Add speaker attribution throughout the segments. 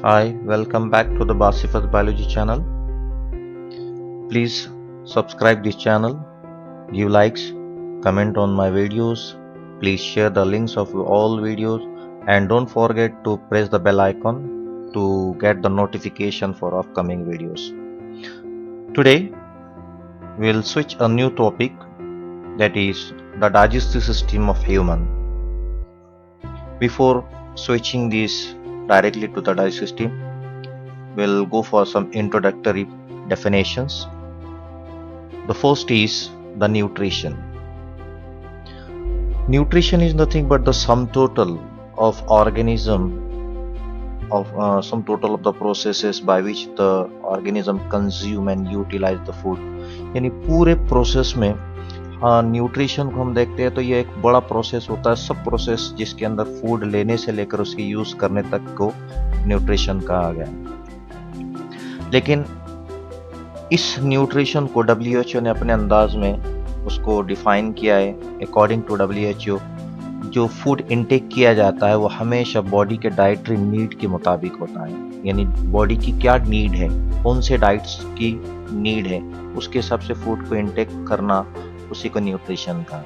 Speaker 1: Hi, welcome back to the Basifas Biology channel. Please subscribe this channel, give likes, comment on my videos. Please share the links of all videos and don't forget to press the bell icon to get the notification for upcoming videos. Today we'll switch a new topic, that is the digestive system of human. Before switching this directly to the digestive system, we'll go for some introductory definitions. The first is the nutrition. Nutrition is nothing but the sum total of sum total of the processes by which the organism consume and utilize the food. यानी पूरे process में nutrition को हम देखते हैं तो ये एक बड़ा प्रोसेस होता है। सब प्रोसेस जिसके अंदर फूड लेने से लेकर उसके यूज करने तक को न्यूट्रिशन कहा गया। लेकिन इस न्यूट्रिशन को WHO ने अपने अंदाज में उसको डिफाइन किया है। अकॉर्डिंग टू WHO जो फूड इनटेक किया जाता है वो हमेशा बॉडी के डाइटरी नीड के मुताबिक होता है, यानी बॉडी की क्या नीड है, कौन से डाइट्स की नीड है, उसके हिसाब से फूड को इनटेक करना, उसी को न्यूट्रिशन का।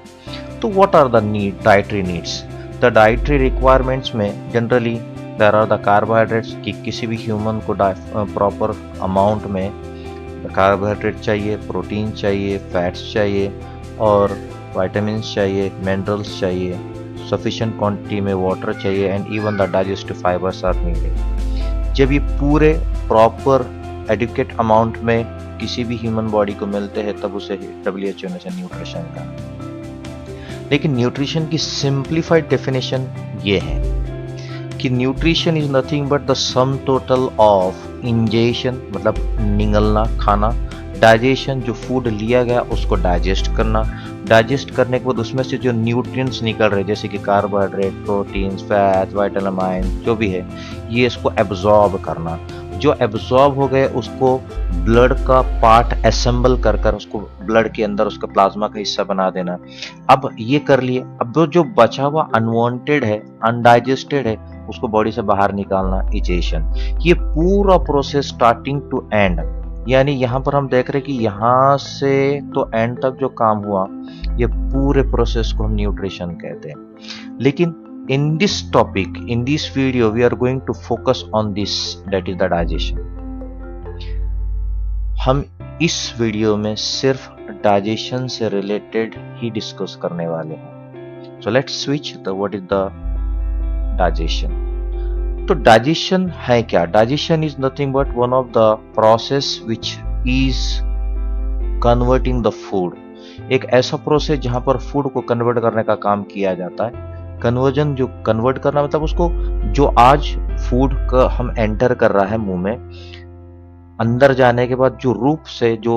Speaker 1: तो what are the need dietary needs? The dietary requirements में generally there are the carbohydrates कि किसी भी ह्यूमन को प्रॉपर अमाउंट में कार्बोहाइड्रेट चाहिए, प्रोटीन चाहिए, फैट्स चाहिए और विटामिन्स चाहिए, मिनरल्स चाहिए, सफिशिएंट क्वांटिटी में वाटर चाहिए and even the digestive fibres are needed. जब ये पूरे प्रॉपर एडिक्वेट अमाउंट में किसी भी ह्यूमन बॉडी को मिलते हैं तब उसे WHO ने न्यूट्रिशन कहा। लेकिन न्यूट्रिशन की सिंप्लीफाइड डेफिनेशन ये है कि nutrition is nothing but the sum total of ingestion मतलब निगलना, खाना, डाइजेशन जो फूड लिया गया उसको डाइजेस्ट करना, डाइजेस्ट करने के बाद उसमें से जो न्यूट्रिएंट्स निकल रहे जैसे कि कार्बोहाइड्रेट, प्रोटीन्स, फैट, विटामिन जो भी है, ये इसको एब्जॉर्ब करना। जो एब्जॉर्ब हो गए उसको ब्लड का पार्ट असेंबल कर उसको ब्लड के अंदर उसका प्लाज्मा का हिस्सा बना देना। अब ये कर लिए, अब जो बचा हुआ अनवांटेड है, अनडाइजेस्टेड है, उसको बॉडी से बाहर निकालना, इजेशन। ये पूरा प्रोसेस स्टार्टिंग टू एंड, यानी यहाँ पर हम देख रहे हैं कि यहाँ से तो एंड तक जो काम हुआ ये पूरे प्रोसेस को हम न्यूट्रिशन कहते हैं। लेकिन in this topic, in this video, we are going to focus on this, that is the digestion. हम इस वीडियो में सिर्फ डाइजेशन से रिलेटेड ही डिस्कस करने वाले हैं। So let's switch the what is the digestion. तो डाइजेशन है क्या? Digestion is nothing but one of the process which is converting the food. एक ऐसा प्रोसेस जहां पर फूड को कन्वर्ट करने का काम किया जाता है। कन्वर्जन जो कन्वर्ट करना मतलब उसको जो आज फूड का हम एंटर कर रहा है मुंह में, अंदर जाने के बाद जो रूप से जो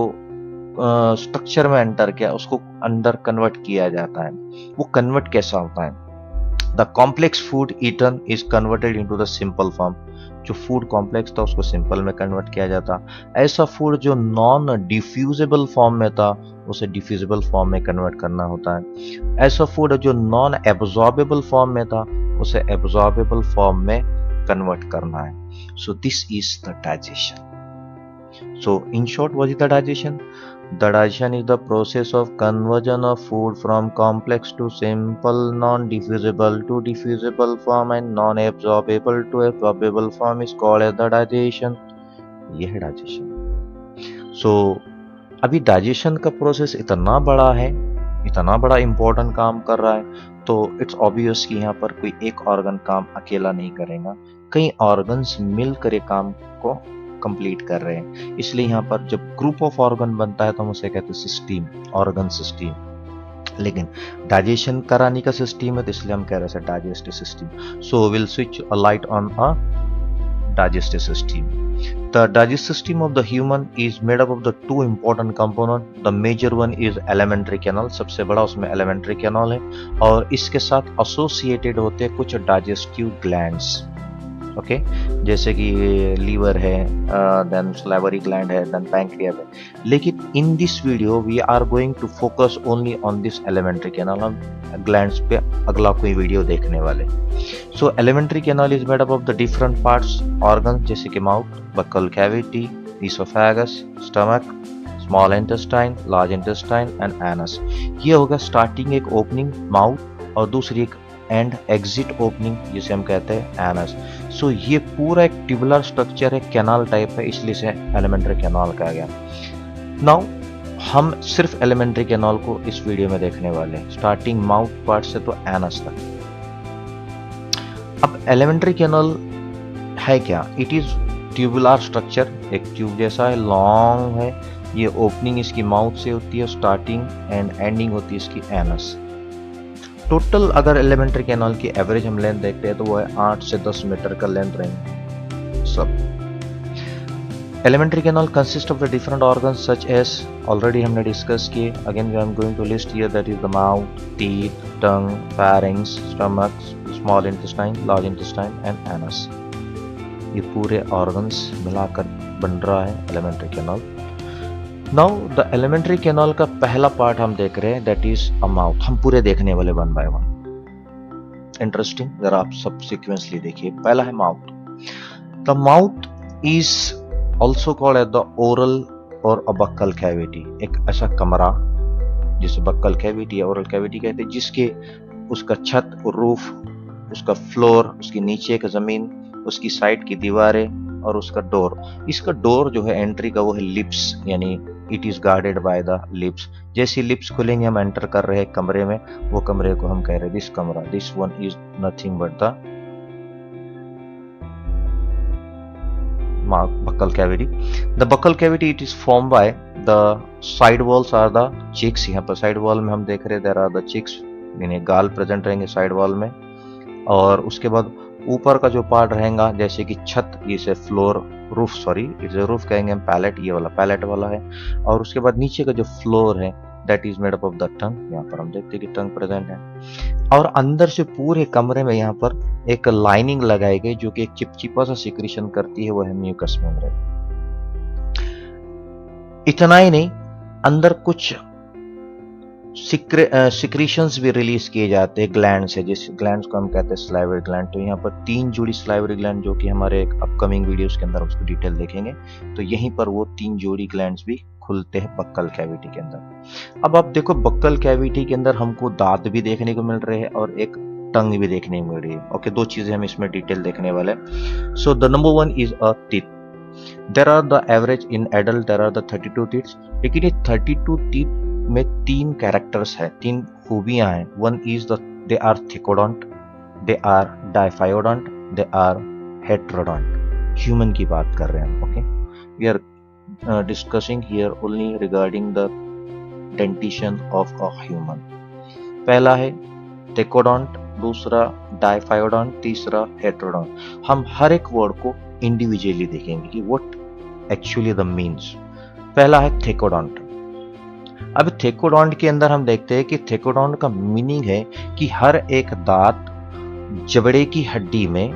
Speaker 1: स्ट्रक्चर में एंटर किया उसको अंदर कन्वर्ट किया जाता है। वो कन्वर्ट कैसा होता है? The complex food eaten is converted into the simple form. जो फूड कॉम्प्लेक्स था उसको सिंपल में कन्वर्ट किया जाता। ऐसा फूड जो नॉन डिफ्यूजिबल फॉर्म में था उसे डिफ्यूजिबल फॉर्म में कन्वर्ट करना होता है। ऐसा फूड जो नॉन एब्जॉर्बेबल फॉर्म में था उसे एब्जॉर्बेबल फॉर्म में कन्वर्ट करना है। So this is the digestion. So in short, what is the digestion? The digestion is the process of conversion of food from complex to simple, non-diffusible to diffusible form and non-absorbable to absorbable form is called as the digestion. ये है digestion. So अभी digestion का process इतना बड़ा है, इतना बड़ा important काम कर रहा है, तो it's obvious कि यहाँ पर कोई एक organ काम अकेला नहीं करेगा, कई organs मिलकर एक काम को कंप्लीट कर रहे हैं। इसलिए यहाँ पर जब ग्रुप ऑफ ऑर्गन बनता है तो हम उसे कहते हैं सिस्टम, ऑर्गन सिस्टम। लेकिन डाइजेशन कराने का सिस्टम है तो इसलिए हम कह रहे हैं digestive system. So will switch a light on a digestive system. The digestive system of the human is made up of the two important component. The major one is elementary canal, सबसे बड़ा उसमें alimentary canal है और इसके साथ associated होते हैं कुछ डाइजेस्टिव ग्लैंड्स। ओके, जैसे कि लीवर है, देन सलाइवरी ग्लैंड है, देन पैंक्रियास है। लेकिन in this video we are going to focus only on this alimentary canal. हम ग्लैंड्स पे अगला कोई वीडियो देखने वाले। So alimentary canal is made up of the different parts, organ जैसे कि mouth, buccal cavity, oesophagus, stomach, small intestine, large intestine and anus. ये होगा स्टार्टिंग एक ओपनिंग माउथ और दूसरी एक एंड एग्जिट ओपनिंग जिसे हम कहते हैं एनस। सो ये पूरा एक ट्यूबुलर स्ट्रक्चर है, कैनाल टाइप है, इसलिए इसे एलिमेंट्री कैनाल कहा गया। नाउ हम सिर्फ एलिमेंट्री कैनाल को इस वीडियो में देखने वाले हैं, स्टार्टिंग माउथ पार्ट से तो एनस तक। अब एलिमेंट्री कैनाल है क्या? इट इज ट्यूबुलर स्ट्रक्चर, एक ट्यूब जैसा है, लॉन्ग है। ये ओपनिंग इसकी माउथ से होती है, स्टार्टिंग एंड एंडिंग होती है इसकी एनस। टोटल अगर एलिमेंट्री कैनाल की एवरेज हम लेंथ देखते हैं तो वो है 8 से 10 मीटर का लेंथ रहेंगे सब। Elementary canal consist of the different organs such as, already हमने डिस्कस किए, again we are going to list here, that is the mouth, teeth, tongue, pharynx, stomach, small intestine, large intestine and anus. ये पूरे organs मिलाकर बन रहा है elementary canal. Now the elementary canal का पहला पार्ट हम देख रहे हैं, दैट इज अ माउथ। हम पूरे देखने वाले वन बाय वन, इंटरेस्टिंग, जरा आप सब सीक्वेंसली देखिए। पहला है mouth. The mouth is also called as the oral और अ बक्कल कैविटी, एक ऐसा कमरा जिसे बक्कल कैविटी या ओरल कैविटी कहते हैं, जिसके उसका छत, रूफ, उसका फ्लोर, उसके नीचे का जमीन, उसकी साइड की दीवारें और उसका डोर। इसका डोर जो है एंट्री का वो है लिप्स, यानी it is guarded by the lips. जैसे लिप्स खुलेंगे हम एंटर कर रहे हैं कमरे में, वो कमरे को हम कह रहे हैं दिस कमरा, this one is nothing but the buccal cavity. The buccal cavity it is formed by the side walls are the cheeks। यहाँ पर साइड वॉल में हम देख रहे हैं there are the cheeks, यानी गाल प्रेजेंट रहेंगे साइड वॉल में। और उसके बाद ऊपर का जो पार्ट रहेगा जैसे कि छत, जिसे floor, roof, sorry it's roof कहेंगे हम, पैलेट, ये वाला पैलेट वाला है। और उसके बाद नीचे का जो फ्लोर है that is made up of the tongue. यहाँ पर हम देखते हैं कि टंग प्रेजेंट है। और अंदर से पूरे कमरे में यहाँ पर एक लाइनिंग लगाई गई जो कि एक चिपचिपा सा सिक्रीशन करती है, वो है म्यूकस मेम्ब्रेन। इतना ही नहीं, अंदर कुछ सिक्रीशंस भी रिलीज किए जाते हैं ग्लैंड से, जिस ग्लैंड को हम कहते हैं स्लाइवरी ग्लैंड। तो यहाँ पर 3 जोड़ी स्लाइवरी ग्लैंड, जो कि हमारे एक अपकमिंग वीडियोस के अंदर उसकी डिटेल देखेंगे। तो यहीं पर वो 3 जोड़ी ग्लैंड्स भी खुलते हैं बक्कल कैविटी के अंदर। अब आप देखो, बक्कल कैविटी के अंदर हमको दांत भी देखने को मिल रहे हैं और एक टंग भी देखने को मिल रही है। ओके, 2 चीजें हम इसमें डिटेल देखने वाले। So the number 1 is a teeth. There are the average in adult there are the 32 teeth. लेकिन ये 32 टीथ में 3 कैरेक्टर्स है, 3 खूबियां हैं। One is the they are thecodont, they are diphyodont, they are heterodont. Human की बात कर रहे हैं हम। Okay, we are discussing here only regarding the dentition of a human. पहला है थिकोडोंट, दूसरा डाइफायोडोंट, तीसरा हेट्रोडोंट। हम हर एक वर्ड को इंडिविजुअली देखेंगे कि व्हाट एक्चुअली द मीन्स। पहला है थिकोडोंट। अब थेकोडोंट के अंदर हम देखते हैं कि थेकोडोंट का मीनिंग है कि हर एक दांत जबड़े की हड्डी में,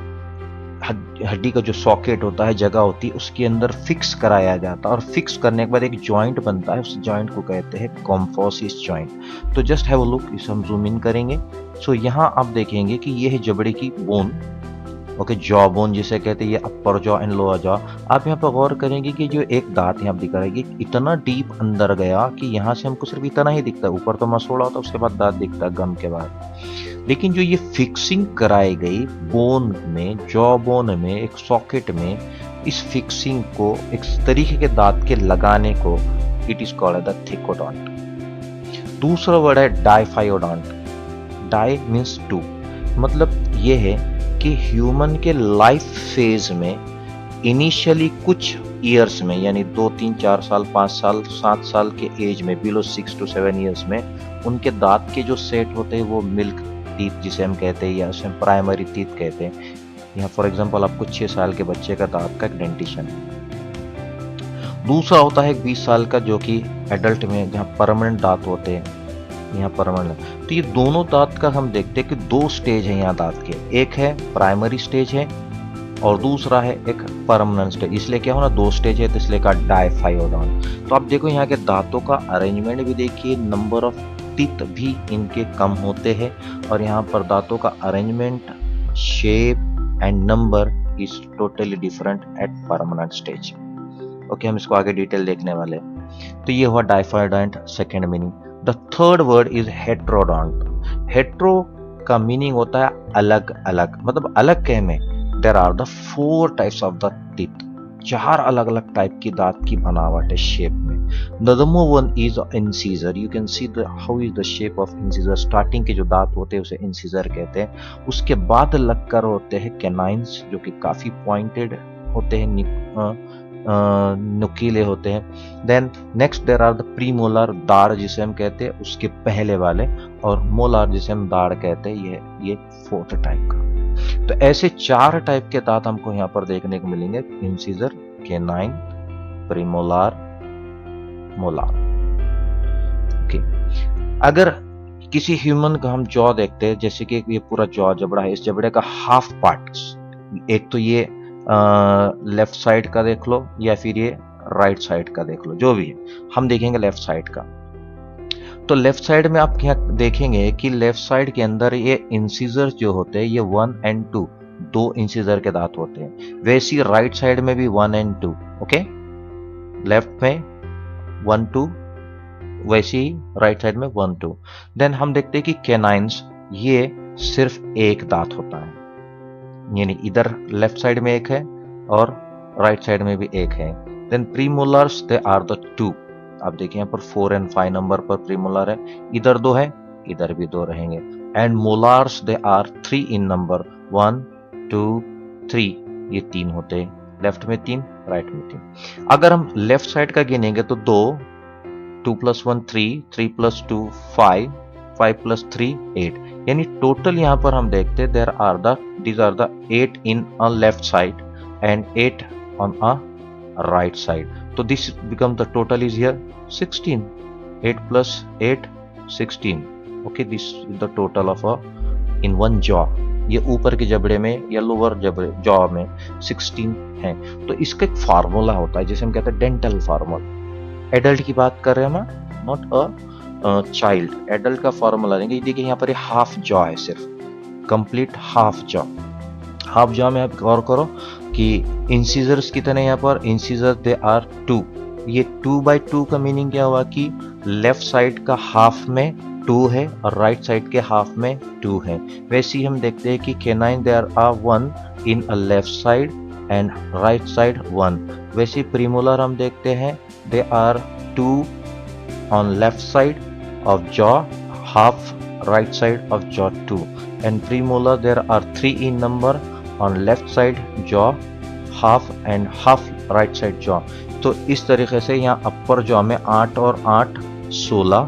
Speaker 1: हड्डी का जो सॉकेट होता है, जगह होती है, उसके अंदर फिक्स कराया जाता है। और फिक्स करने के बाद एक जॉइंट बनता है, उस जॉइंट को कहते हैं कॉम्फोसिस जॉइंट। तो जस्ट हैव अ लुक, इसे हम जूम इन करेंगे। सो यहाँ आप देखेंगे कि यह है जबड़े की बोन, ओके, जॉ बोन जिसे कहते हैं, ये अपर जॉ एंड लोअर जॉ। आप यहाँ पर गौर करेंगे कि जो एक दांत यहाँ दिख रहा है, ये इतना डीप अंदर गया कि यहाँ से हमको सिर्फ इतना ही दिखता है, ऊपर तो मसोड़ा होता है, उसके बाद दांत दिखता है गम के बाद। लेकिन जो ये फिक्सिंग कराई गई बोन में, जॉ बोन में, एक सॉकेट में, इस फिक्सिंग को एक तरीके के दांत के लगाने को इट इज कॉल्ड द थिकोडोंट। दूसरा वर्ड है डाइफायोडोंट। डाई मीन्स 2, मतलब ये है कि ह्यूमन के लाइफ फेज में इनिशियली कुछ ईयर्स में, यानी 2, 3, 4 साल, 5 साल, 7 साल के एज में, बिलो 6 to 7 ईयर्स में, उनके दांत के जो सेट होते हैं वो मिल्क टीथ जिसे हम कहते हैं, या उसे प्राइमरी टीथ कहते हैं। यहाँ फॉर एग्जांपल आपको 6 साल के बच्चे का दांत का एक डेंटिशन है। दूसरा होता है 20 साल का, जो कि एडल्ट में, जहाँ परमानेंट दांत होते हैं, यहाँ परमानेंट। तो ये दोनों दांत का हम देखते हैं कि 2 स्टेज है यहाँ दांत के। एक है प्राइमरी स्टेज है, और दूसरा है एक परमानेंट स्टेज। इसलिए क्या होना, दो स्टेज है तो इसलिए का डायफाइडोन। तो आप देखो यहाँ के दांतों का अरेंजमेंट भी देखिए, नंबर ऑफ टीथ भी इनके कम होते हैं और यहाँ पर दांतों का arrangement, shape and number is totally different at permanent stage. Okay, हम इसको आगे डिटेल देखने वाले हैं। तो ये हुआ diphyodont second meaning. The third word is heterodont. Hetero का मीनिंग होता है अलग अलग, मतलब अलग कह में there are the 4 types of the teeth. 4 अलग अलग टाइप की दांत की बनावट है शेप में। The number one is incisor. You can see how is the shape of incisor. Starting के जो दांत होते हैं उसे इंसिजर कहते हैं। उसके बाद लगकर होते हैं कैनाइन्स, जो कि काफी पॉइंटेड होते हैं, नुकीले होते हैं। Then next there are the premolar, दाढ़ जिसे हम कहते हैं उसके पहले वाले, और मोलार जिसे हम दाढ़ कहते हैं, ये 4th टाइप का। तो ऐसे 4 टाइप के दांत हमको यहाँ पर देखने को मिलेंगे, incisor, canine, premolar, molar. Okay, अगर किसी ह्यूमन का हम जॉ देखते हैं, जैसे कि ये पूरा जॉ जबड़ा है, इस जबड़े का हाफ पार्ट, एक तो ये लेफ्ट साइड का देख लो या फिर ये राइट साइड का देख लो, जो भी है, हम देखेंगे लेफ्ट साइड का। तो लेफ्ट साइड में आप क्या देखेंगे कि लेफ्ट साइड के अंदर ये इंसिजर जो होते हैं ये 1 and 2, 2 इंसिजर के दांत होते हैं। वैसे ही राइट साइड में भी 1 and 2, ओके, लेफ्ट में 1 2, वैसे ही राइट साइड में 1 2। देन हम देखते हैं कि कैनाइन्स, ये सिर्फ एक दांत होता है, यानी इधर लेफ्ट साइड में एक है और राइट साइड में भी एक है। Then premolars, they are the 2। आप देखिए यहाँ पर 4 and 5 नंबर पर प्रीमोलर है, इधर 2 है, इधर भी 2 रहेंगे। And molars, they are 3 in number, 1 2 3, ये 3 होते हैं, लेफ्ट में 3, राइट में 3। अगर हम लेफ्ट साइड का गिनेंगे तो 2, 2 + 1 3, 3 + 2 5, 5 + 3 8, यानी टोटल यहाँ पर हम देखते हैं these are the 8 in a left side and 8 on a right side. So this become the total is here 16. 8 + 8 16. Okay, this is the total of in one jaw. ये ऊपर के जबड़े में या लोअर जबड़े जॉ में 16 है। तो इसका एक फार्मूला होता है जिसे हम कहते हैं डेंटल फार्मूला। एडल्ट की बात कर रहे हैं हम, नॉट अ चाइल्ड। एडल्ट का फार्मूला देंगे। देखिए यहाँ पर हाफ जॉ है, सिर्फ complete half jaw. Half jaw में आप गौर करो कि इंसिजर्स कितने यहाँ पर, इंसिजर दे आर 2। ये 2/2 का मीनिंग क्या हुआ कि लेफ्ट साइड का हाफ में 2 है और राइट साइड के हाफ में 2 है। वैसे ही हम देखते हैं कि canine there are 1 in a left side and right side 1। वैसे प्रीमोलर हम देखते हैं they are 2 on left side of jaw, half right side of jaw 2, and premolar there are 3 in number on left side jaw, half and half right side jaw। तो इस तरीके से यहाँ अपर jaw में 8 और 8 16,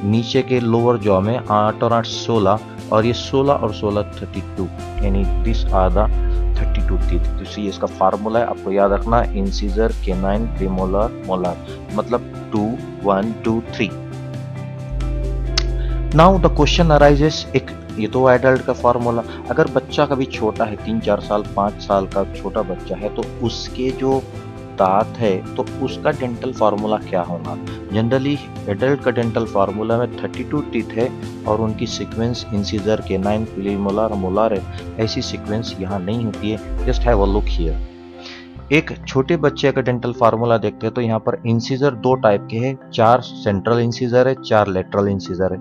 Speaker 1: नीचे के लोअर जॉ में 8 और 8 16, और ये 16 और 16 32, यानी दिस आर द 32 टीथ। तो ये इसका फार्मूला है, आपको याद रखना, इंसिजर, कैनाइन, प्रीमोलर, मोलर, मतलब 2 1 2 3। नाउ द क्वेश्चन अराइजेस, एक ये तो एडल्ट का फार्मूला। अगर बच्चा कभी छोटा है, 3 4 साल 5 साल का छोटा बच्चा है, तो उसके जो दांत है तो उसका डेंटल फार्मूला क्या होगा। जनरली एडल्ट का डेंटल फार्मूला में 32 टीथ है और उनकी sequence incisor, canine, premolar, molar है। ऐसी सीक्वेंस यहाँ नहीं होती है। Just have a look here. एक छोटे बच्चे का डेंटल फार्मूला देखते हैं तो यहाँ पर इंसिजर 2 टाइप के हैं, 4 सेंट्रल इंसिजर है, 4 लेटरल इंसिजर है,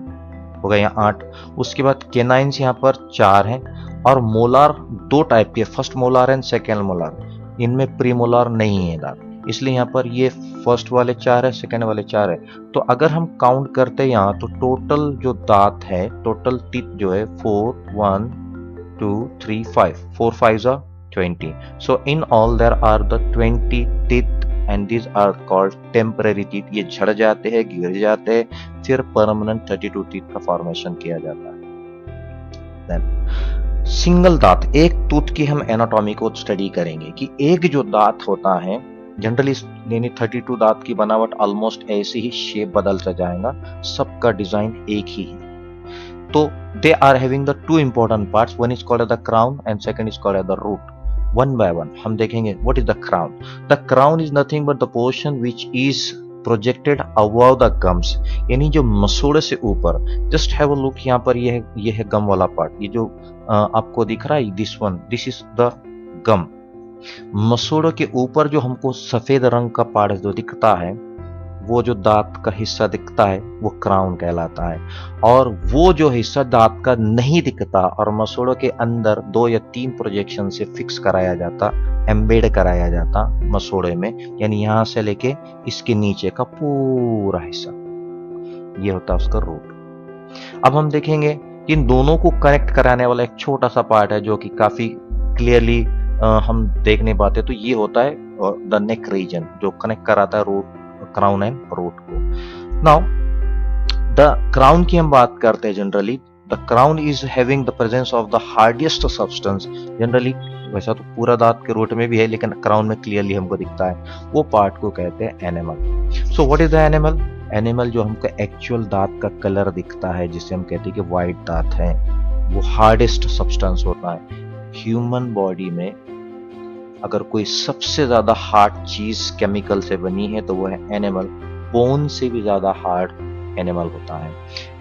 Speaker 1: हो गया यहाँ 8। उसके बाद कैनाइन्स यहाँ पर 4 हैं, और मोलार 2 टाइप के, first molar and second molar. इनमें प्रीमोलार नहीं है दांत, इसलिए यहाँ पर ये फर्स्ट वाले 4 है, सेकेंड वाले 4 है। तो अगर हम काउंट करते हैं यहाँ तो टोटल जो दांत है, टोटल टीथ जो है 4 1 2 3 5, 4 5 20। So in all there are the 20 teeth and these are called temporary teeth। ये झड़ जाते हैं, गिर जाते हैं, फिर परमानेंट 32 टीथ का फॉर्मेशन किया जाता है। Then, सिंगल दांत, एक टूथ की हम एनाटॉमी को स्टडी करेंगे कि एक जो दांत होता है, जनरली यानी 32 दांत की बनावट ऑलमोस्ट ऐसी ही, शेप बदलता जाएगा, सबका डिजाइन एक ही है। तो they are having the 2 important parts, one is called as the crown and second is called as the root। One by one हम देखेंगे what is the crown. The crown is nothing but the portion which is projected above the gums, यानी जो मसूड़े से ऊपर। Just have a look, यहाँ पर ये है गम वाला पार्ट, ये जो आपको दिख रहा है this one, this is the gum. मसूड़ों के ऊपर जो हमको सफेद रंग का पार्ट जो दिखता है, वो जो दांत का हिस्सा दिखता है वो क्राउन कहलाता है। और वो जो हिस्सा दांत का नहीं दिखता और मसूड़ों के अंदर 2 या 3 प्रोजेक्शन से फिक्स कराया जाता, एम्बेड कराया जाता मसूड़े में, यानी यहां से लेके इसके नीचे का पूरा हिस्सा, ये होता है उसका रूट। अब हम देखेंगे कि इन दोनों को कनेक्ट कराने वाला एक छोटा सा पार्ट है जो कि काफी क्लियरली हम देख नहीं पाते, तो ये होता है द नेक रीजन, जो कनेक्ट कराता है रूट, क्राउन एंड रूट को। नाउ द क्राउन की हम बात करते हैं। Generally the crown is having the presence of the hardest substance. Generally वैसा तो पूरा दांत के रूट में भी है, लेकिन क्राउन में क्लियरली हमको दिखता है, वो पार्ट को कहते हैं animal. So what is the animal? Animal जो हमको एक्चुअल दांत का कलर दिखता है, जिसे हम कहते हैं कि व्हाइट दांत है, वो हार्डेस्ट सब्सटेंस होता है। ह्यूमन बॉडी में अगर कोई सबसे ज्यादा हार्ड चीज केमिकल से बनी है तो वो है एनिमल। बोन से भी ज्यादा हार्ड एनिमल होता है।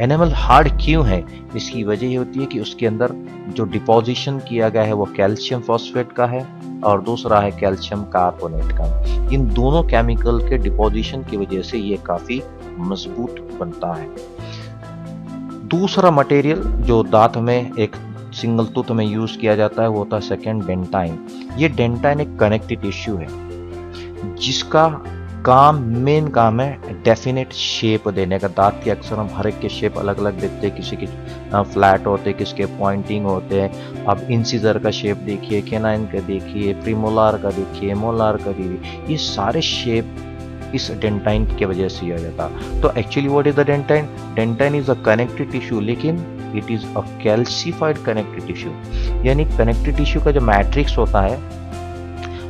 Speaker 1: एनिमल हार्ड क्यों है? इसकी वजह ये होती है कि उसके अंदर जो डिपोजिशन किया गया है वो कैल्शियम फॉस्फेट का है और दूसरा है कैल्शियम कार्बोनेट का। इन दोनों केमिकल के डिपोजिशन की वजह से ये काफी मजबूत बनता है। दूसरा मटेरियल जो दांत में एक सिंगल टूथ में यूज किया जाता है वो होता है सेकेंड डेंटाइन। ये डेंटाइन एक कनेक्टिव टिश्यू है जिसका मेन काम है डेफिनेट शेप देने का। दांत के अक्सर हम हर एक के शेप अलग अलग देखते हैं, किसी के फ्लैट होते हैं, किसके पॉइंटिंग होते हैं। अब इंसिजर का शेप देखिए, केनाइन का देखिए, प्रीमोलार का देखिए, मोलार का देखिए, ये सारे शेप इस डेंटाइन की वजह से किया जाता। तो actually what is the dentine? Dentine is a connective tissue, लेकिन it is a calcified connective tissue. यानी कनेक्टिव टिश्यू का जो मैट्रिक्स होता है,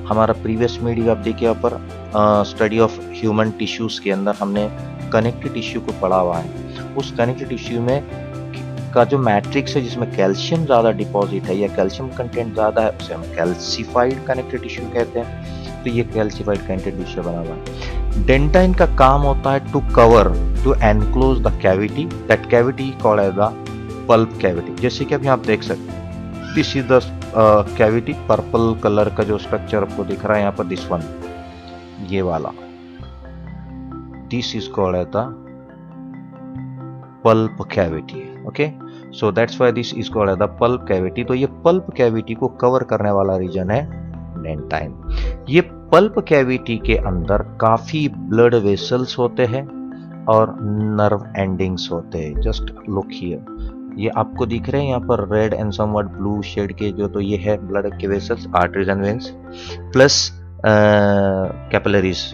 Speaker 1: हमारा प्रीवियस वीडियो आप देखिए यहाँ पर स्टडी ऑफ ह्यूमन टिश्यूज के अंदर हमने कनेक्टिव टिश्यू को पढ़ा हुआ है। उस कनेक्टिव टिश्यू में का जो मैट्रिक्स है जिसमें कैल्शियम ज्यादा डिपॉजिट है या कैल्शियम कंटेंट ज्यादा है, उसे हम कैल्सिफाइड कनेक्टिव टिश्यू कहते हैं। तो ये कैल्सिफाइड कनेक्टिव टिश्यू बना हुआ है। डेंटाइन का काम होता है to cover, to enclose the cavity, that cavity called as the pulp cavity. जैसे कि अभी आप देख सकते हैं, this is the cavity, purple colour का जो स्ट्रक्चर आपको दिख रहा है यहाँ पर, दिस वन, ये वाला, this is called as the pulp cavity. Okay, so that's why this is called as the pulp cavity. तो ये पल्प कैविटी को कवर करने वाला रीजन है डेंटाइन। ये पल्प कैविटी के अंदर काफी ब्लड वेसल्स होते हैं और नर्व एंडिंग्स होते हैं। जस्ट लुक हियर, ये आपको दिख रहे हैं यहाँ पर red and somewhat blue shade के जो, तो ये है ब्लड के vessels, arteries and veins plus capillaries,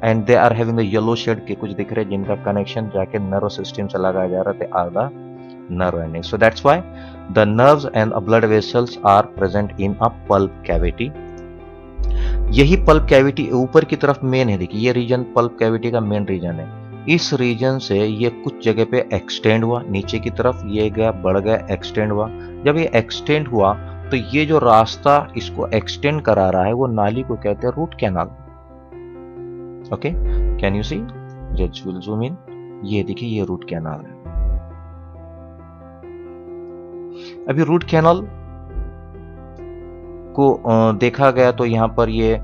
Speaker 1: and they are having the yellow shade के कुछ दिख रहे हैं जिनका कनेक्शन जाके नर्व सिस्टम से लगाया जा रहा है, are the nerve endings. So that's why the nerves and blood vessels are present in a pulp cavity. यही पल्प कैविटी ऊपर की तरफ मेन है, देखिए ये रीजन पल्प कैविटी का मेन रीजन है। इस रीजन से ये कुछ जगह पे एक्सटेंड हुआ नीचे की तरफ, ये गया बढ़ गया, एक्सटेंड हुआ। जब ये एक्सटेंड हुआ तो ये जो रास्ता इसको एक्सटेंड करा रहा है वो नाली को कहते हैं root canal. Okay, can you see? Just will zoom in, ये देखिए ये रूट कैनाल है। अभी रूट कैनाल को देखा गया तो यहाँ पर ये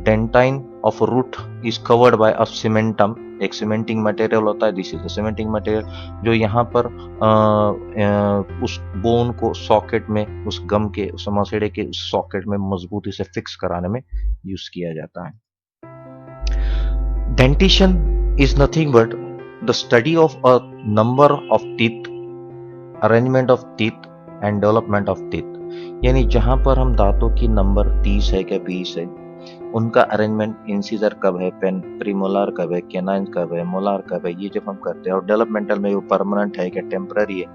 Speaker 1: dentine of root is covered by a cementum, एक सीमेंटिंग मटेरियल होता है, this is the cementing material, जो यहाँ पर उस बोन को सॉकेट में, उस गम के, उस मसेड़े के सॉकेट में मजबूती से फिक्स कराने में यूज किया जाता है। Dentition is nothing but the study of a number of teeth, arrangement of teeth and development of teeth. यानी जहां पर हम दांतों की नंबर 30 है क्या 20 है, उनका अरेंजमेंट, इंसिजर कब है, पेन प्रीमोलार कब है, केनाइन कब है, मोलार कब है, ये जब हम करते हैं। और डेवलपमेंटल में वो परमानेंट है क्या टेम्पररी है,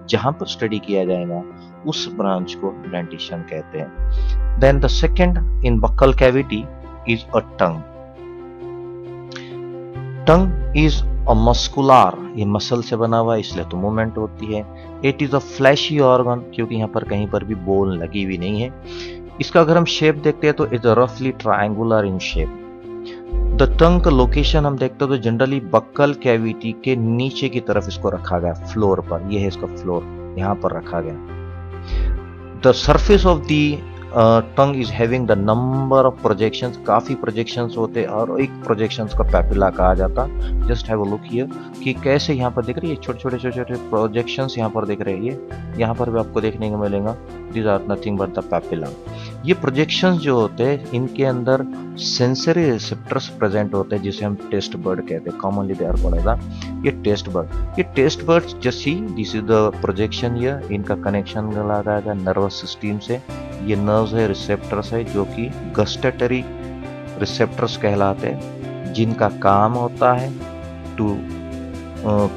Speaker 1: जहां पर स्टडी किया जाएगा उस ब्रांच को डेंटिशन कहते हैं। Then the second in buccal cavity is a tongue. Tongue is a muscular, ये मसल से बना हुआ है इसलिए तो मूवमेंट होती है। It is a fleshy organ, क्योंकि यहाँ पर कहीं पर भी बोन लगी हुई नहीं है। इसका अगर हम शेप देखते हैं तो इट्स रफली triangular in shape. The tongue का लोकेशन हम देखते हैं तो जनरली बक्कल कैविटी के नीचे की तरफ इसको रखा गया, फ्लोर पर। यह है इसका फ्लोर, यहाँ पर रखा गया। The surface of the tongue is having the number of projections, काफी प्रोजेक्शंस होते हैं और एक प्रोजेक्शंस का पैपिला कहा जाता। Just have a look here कि कैसे यहाँ पर दिख रही है छोटे छोटे प्रोजेक्शंस यहाँ पर दिख रहे हैं। ये यहाँ पर भी आपको देखने को मिलेगा, these are nothing but the papilla. ये प्रोजेक्शंस जो होते हैं इनके अंदर सेंसरी रिसेप्टर्स प्रेजेंट होते हैं जिसे हम टेस्ट बर्ड कहते हैं, commonly they are called as ये टेस्ट बर्ड। ये taste bud just see this is the projection here, इनका कनेक्शन लगाया गया नर्वस सिस्टम से। ये नर्व्स है, रिसेप्टर्स है जो कि गस्टेटरी रिसेप्टर्स कहलाते हैं, जिनका काम होता है to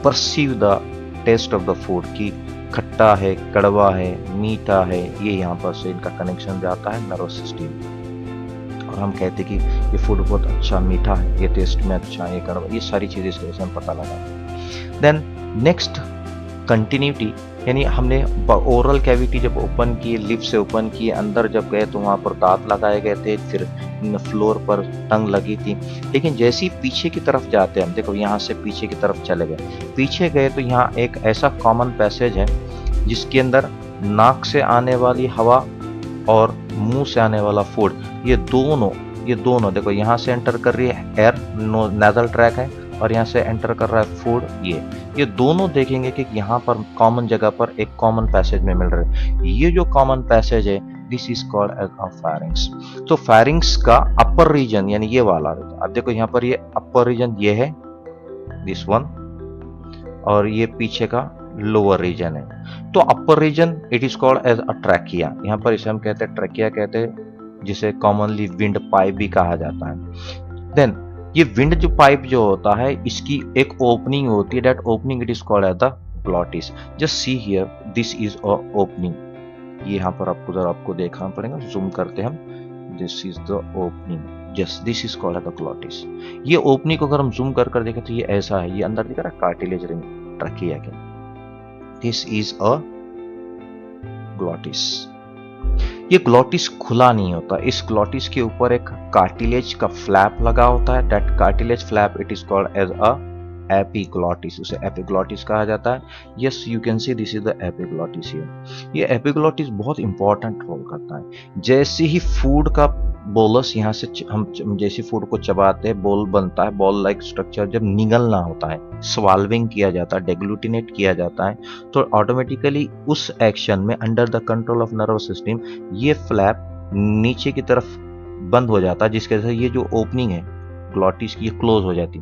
Speaker 1: perceive the taste of the food की खट्टा है, कड़वा है, मीठा है। ये यहाँ पर से इनका कनेक्शन जाता है नर्वस सिस्टम और हम कहते हैं कि ये फूड बहुत अच्छा मीठा है, ये टेस्ट में अच्छा है, ये कड़वा, ये सारी चीज़ें इसके वजह से हम पता लगा। देन नेक्स्ट कंटिन्यूटी, यानी हमने ओरल कैविटी जब ओपन किए, लिप से ओपन किए, अंदर जब गए तो वहाँ पर दांत लगाए गए थे, फिर फ्लोर पर टंग लगी थी। लेकिन जैसे ही पीछे की तरफ जाते हैं हम, देखो यहाँ से पीछे की तरफ चले गए, पीछे गए तो यहाँ एक ऐसा कॉमन पैसेज है जिसके अंदर नाक से आने वाली हवा और मुंह से आने वाला फूड, ये दोनों देखो यहाँ से एंटर कर रही है एयर, नेजल ट्रैक है, और यहाँ से एंटर कर रहा है फूड। ये दोनों देखेंगे कि यहाँ पर कॉमन जगह पर एक कॉमन पैसेज में मिल रहा है। ये जो कॉमन पैसेज है this is called as a pharynx. तो फेरिंग्स का अपर रीजन यानी ये वाला, अब देखो यहाँ पर ये अपर रीजन ये है दिस वन, और ये पीछे का लोअर रीजन है। तो upper region it is called as a trachea, यहाँ पर इसे हम कहते हैं ट्रैकिया कहते हैं, जिसे कॉमनली विंड पाइप भी कहा जाता है। देन ये विंड जो पाइप जो होता है इसकी एक ओपनिंग होती है, that opening it is called as the glottis. Just see here this is a opening, ये यहाँ पर आपको जरा आपको देखना पड़ेगा, जूम करते हम, this is the opening, just this is called as the glottis. ये ओपनिंग को अगर हम जूम कर देखें तो ये ऐसा है, ये अंदर दिख रहा है कार्टिलेज रिंग ट्रैकिया के, दिस इज अ ग्लॉटिस। ये ग्लॉटिस खुला नहीं होता, इस ग्लॉटिस के ऊपर एक कार्टिलेज का फ्लैप लगा होता है, that cartilage flap it is called as a epiglottis, उसे एपिग्लॉटिस कहा जाता है। Yes you can see this is the epiglottis here. ये एपिग्लॉटिस बहुत इंपॉर्टेंट रोल करता है। जैसे ही फूड का बोलस यहाँ से हम जैसे फूड को चबाते हैं, बोल बनता है, बॉल लाइक स्ट्रक्चर जब निगलना होता है, स्वाल्विंग किया जाता है, डेग्लूटिनेट किया जाता है, तो ऑटोमेटिकली उस एक्शन में under the control of nervous system ये फ्लैप नीचे की तरफ बंद हो जाता है, जिसके वजह से ये जो ओपनिंग है ग्लॉटिस की ये क्लोज हो जाती।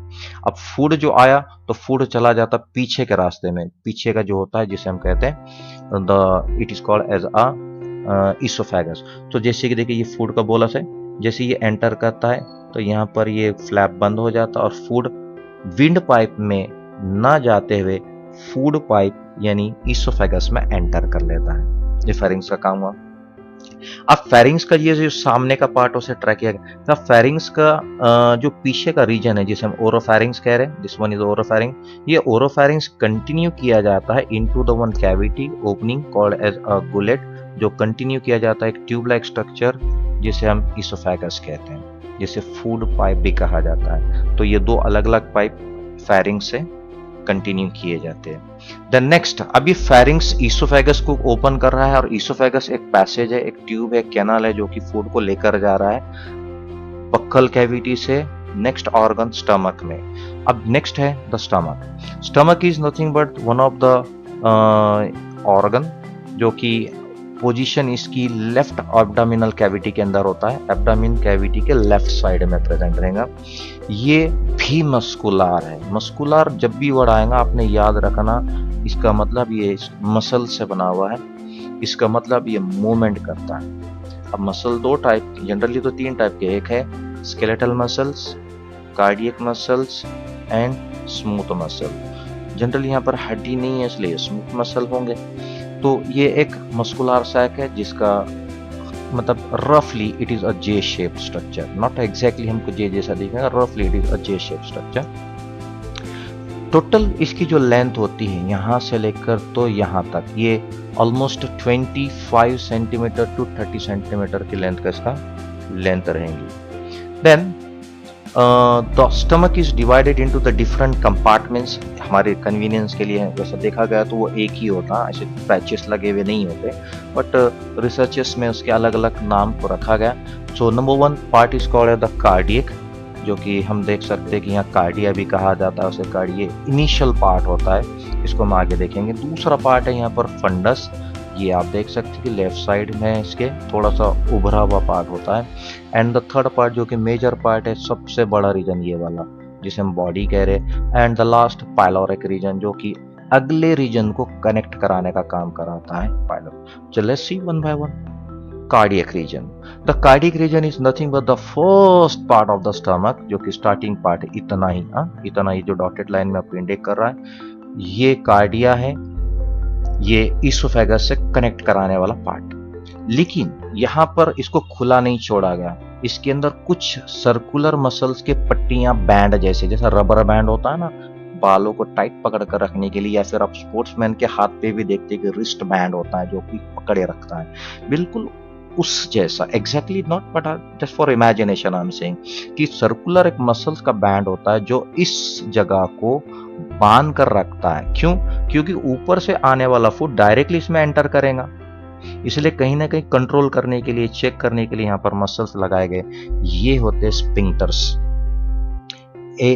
Speaker 1: अब फूड जो आया तो फूड चला जाता पीछे के रास्ते में, पीछे का जो होता है जिसे हम कहते हैं the it is called as a oesophagus. तो जैसे कि देखिए ये फूड का बोलस है, जैसे ये एंटर करता है तो यहाँ पर ये फ्लैप बंद हो जाता है और फूड विंड पाइप में ना जाते हुए फूड पाइप यानी इसोफेगस में एंटर कर लेता है। ये फेरिंग्स का काम हुआ। अब फेरिंग्स का ये जो सामने का पार्ट उसे ट्रैक किया गया, फेरिंग्स का जो पीछे का रीजन है जिसे हम ओरोफेरिंग्स कह रहे हैं, दिस वन इज ओरोफेरिंग। ये ओरोफेरिंग्स कंटिन्यू किया जाता है into the one cavity opening called as a gullet, जो कंटिन्यू किया जाता है एक ट्यूब लाइक स्ट्रक्चर जिसे हम इसोफेगस कहते हैं, जिसे फूड पाइप भी कहा जाता है। तो ये दो अलग अलग पाइप फेरिंग्स से कंटिन्यू किए जाते हैं। देन नेक्स्ट, अब ये फेरिंग्स इसोफेगस को ओपन कर रहा है, और इसोफेगस एक पैसेज है, एक ट्यूब है, कैनाल है जो कि फूड को लेकर जा रहा है बक्कल कैविटी से नेक्स्ट ऑर्गन स्टमक में। अब नेक्स्ट है the stomach. Stomach is nothing but one of the organ जो कि पोजीशन इसकी लेफ्ट एब्डोमिनल कैविटी के अंदर होता है, एब्डोमिन कैविटी के लेफ्ट साइड में प्रेजेंट रहेगा। ये भी मस्कुलर है। मस्कुलर जब भी वर्ड आएगा आपने याद रखना, इसका मतलब ये मसल से बना हुआ है, इसका मतलब ये मूवमेंट करता है। अब मसल दो टाइप की, जनरली तो तीन टाइप के, एक है skeletal muscles, cardiac muscles and smooth muscle. Generally यहाँ पर हड्डी नहीं है इसलिए स्मूथ मसल होंगे। तो ये एक मस्कुलर सैक है जिसका मतलब रफली it is a J shape structure, not exactly हमको जे जैसा दिखेगा, रफली it is a J shape structure. Total इसकी जो लेंथ होती है यहाँ से लेकर तो यहाँ तक, ये ऑलमोस्ट 25 सेंटीमीटर टू 30 सेंटीमीटर की लेंथ का इसका लेंथ रहेंगी। Then the stomach is divided into the different compartments. हमारे कन्वीनियंस के लिए वैसा देखा गया तो वो एक ही होता, ऐसे पैचेस लगे हुए नहीं होते, बट रिसर्चर्स में उसके अलग अलग नाम को रखा गया। So number 1 part is called the cardiac, जो कि हम देख सकते हैं कि यहाँ कार्डिया भी कहा जाता है, उसे कार्डिये इनिशियल पार्ट होता है, इसको हम आगे देखेंगे। दूसरा पार्ट है यहाँ पर फंडस, ये आप देख सकते हैं कि लेफ्ट साइड में इसके थोड़ा सा उभरा हुआ पार्ट होता है। एंड द थर्ड पार्ट जो कि मेजर पार्ट है, सबसे बड़ा रीजन ये वाला जिसे हम बॉडी कह रहे। And the last pyloric region, जो कि अगले रीजन को कनेक्ट कराने का काम कराता है पाइलोर। चलो let's see one by one. Cardiac region, the cardiac region is nothing but the first part of the stomach, जो कि स्टार्टिंग पार्ट है, इतना ही जो डॉटेड लाइन में आपको इंडिकेट कर रहा है, ये कार्डिया है, ये इसोफेगस से कनेक्ट कराने वाला पार्ट। लेकिन यहाँ पर इसको खुला नहीं छोड़ा गया, इसके अंदर कुछ सर्कुलर मसल्स के पट्टियां बैंड जैसा रबर बैंड होता है ना, बालों को टाइट पकड़ कर रखने के लिए, या फिर आप स्पोर्ट्समैन के हाथ पे भी देखते हैं कि रिस्ट बैंड होता है जो कि पकड़े रखता है, बिल्कुल उस जैसा, exactly not but just for imagination I am saying कि सर्कुलर एक मसल्स का बैंड होता है जो इस जगह को बांध कर रखता है। क्यों? क्योंकि ऊपर से आने वाला फूड डायरेक्टली इसमें एंटर करेगा, इसलिए कहीं ना कहीं कंट्रोल करने के लिए, चेक करने के लिए यहाँ पर मसल्स लगाए गए। ये होते स्पिंक्टर्स।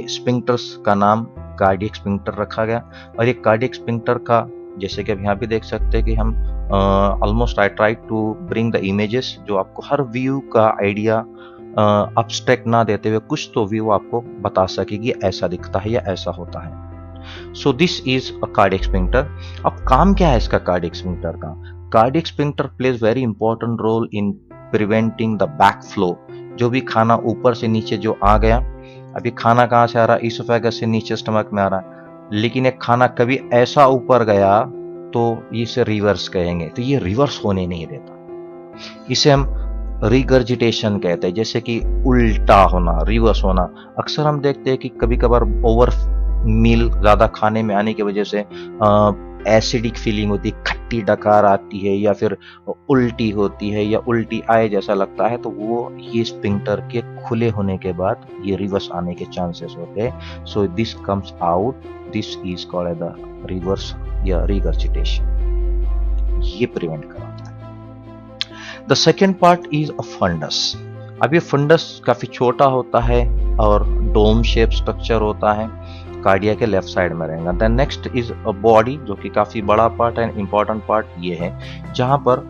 Speaker 1: स्पिंक्टर्स का नाम कार्डियक स्पिंक्टर रखा गया। और ये कार्डियक स्पिंक्टर का, जैसे कि अब यहाँ भी देख सकते हैं कि हम almost I try to bring the images, जो आपको हर व्यू का आइडिया अब्स्ट्रैक्ट ना देते हुए कुछ तो व्यू आपको बता सके कि ऐसा दिखता है या ऐसा होता है। So this is a cardiac sphincter. अब काम क्या है इसका कार्डियक स्पिंक्टर का? Cardiac sphincter plays very important role in preventing the back flow. जो भी खाना ऊपर से नीचे जो आ गया, अभी खाना कहाँ से आ रहा है? इसोफेगस से नीचे स्टमक में आ रहा है, लेकिन एक खाना कभी ऐसा ऊपर गया तो इसे रिवर्स कहेंगे, तो ये रिवर्स होने नहीं देता, इसे हम रिगर्जिटेशन कहते हैं, जैसे कि उल्टा होना, रिवर्स होना। अक्सर हम देखते हैं कि कभी कभार ओवर मील ज्यादा खाने में आने की वजह से एसिडिक फीलिंग होती है, खट्टी डकार आती है, या फिर उल्टी होती है, या उल्टी आए जैसा लगता है, तो वो ये स्पिंक्टर के खुले होने के बाद ये रिवर्स आने के चांसेस होते हैं। So this comes out, this is called the reverse या रिगर्जिटेशन, ये प्रिवेंट कराता है। The second part is a fundus. अब ये फंडस काफी छोटा होता है और डोम शेप स्ट्रक्चर होता है, कार्डिया के लेफ्ट साइड में रहेगा। Then next is a body, जो कि काफी बड़ा पार्ट है, इंपॉर्टेंट पार्ट ये है, जहां पर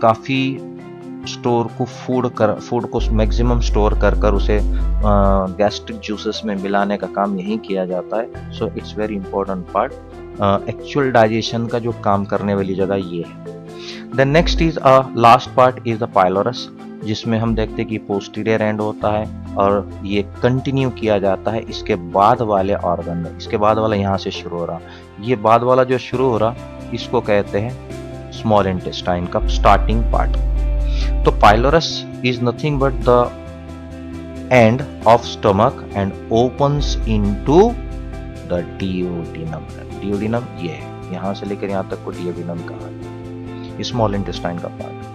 Speaker 1: काफी स्टोर को फूड को मैक्सिमम स्टोर कर उसे गैस्ट्रिक जूसेस में मिलाने का काम यही किया जाता है। So it's very important part, actual digestion का जो काम करने वाली जगह ये है। Then next is a last part is the pylorus, जिसमें हम देखते हैं कि पोस्टीरियर एंड होता है और ये कंटिन्यू किया जाता है इसके बाद वाले ऑर्गन में। इसके बाद वाला यहाँ से शुरू हो रहा, ये बाद वाला जो शुरू हो रहा इसको कहते हैं स्मॉल इंटेस्टाइन का स्टार्टिंग पार्ट। तो pylorus is nothing but the end of stomach and opens into the duodenum. Duodenum ये है, यहाँ से लेकर यहाँ तक को डियोडिनम कहा है, स्मॉल इंटेस्टाइन का पार्ट।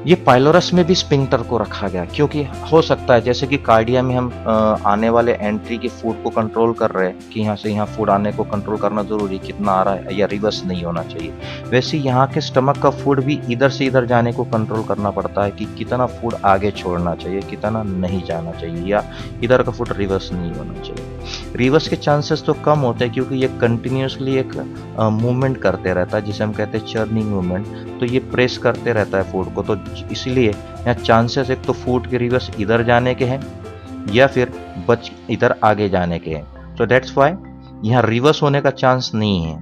Speaker 1: ये पाइलोरस में भी स्पिंक्टर को रखा गया, क्योंकि हो सकता है जैसे कि कार्डिया में हम आने वाले एंट्री के फूड को कंट्रोल कर रहे हैं कि यहाँ से यहाँ फूड आने को कंट्रोल करना जरूरी, कितना आ रहा है या रिवर्स नहीं होना चाहिए, वैसे यहाँ के स्टमक का फूड भी इधर से इधर जाने को कंट्रोल करना पड़ता है कि कितना फूड आगे छोड़ना चाहिए, कितना नहीं जाना चाहिए, या इधर का फूड रिवर्स नहीं होना चाहिए। रिवर्स के चांसेस तो कम होते हैं क्योंकि ये कंटिन्यूसली एक मूवमेंट करते रहता है, जिसे हम कहते हैं चर्निंग मूवमेंट। तो ये प्रेस करते रहता है फूड को, तो इसलिए यहाँ चांसेस एक तो फूड के रिवर्स इधर जाने के हैं या फिर बच इधर आगे जाने के हैं। तो दैट्स व्हाई यहाँ रिवर्स होने का चांस नहीं है,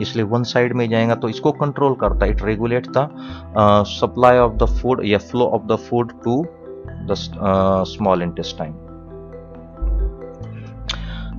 Speaker 1: इसलिए वन साइड में जाएगा तो इसको कंट्रोल करता है। It regulate the supply of the food या flow of the food to the small intestine.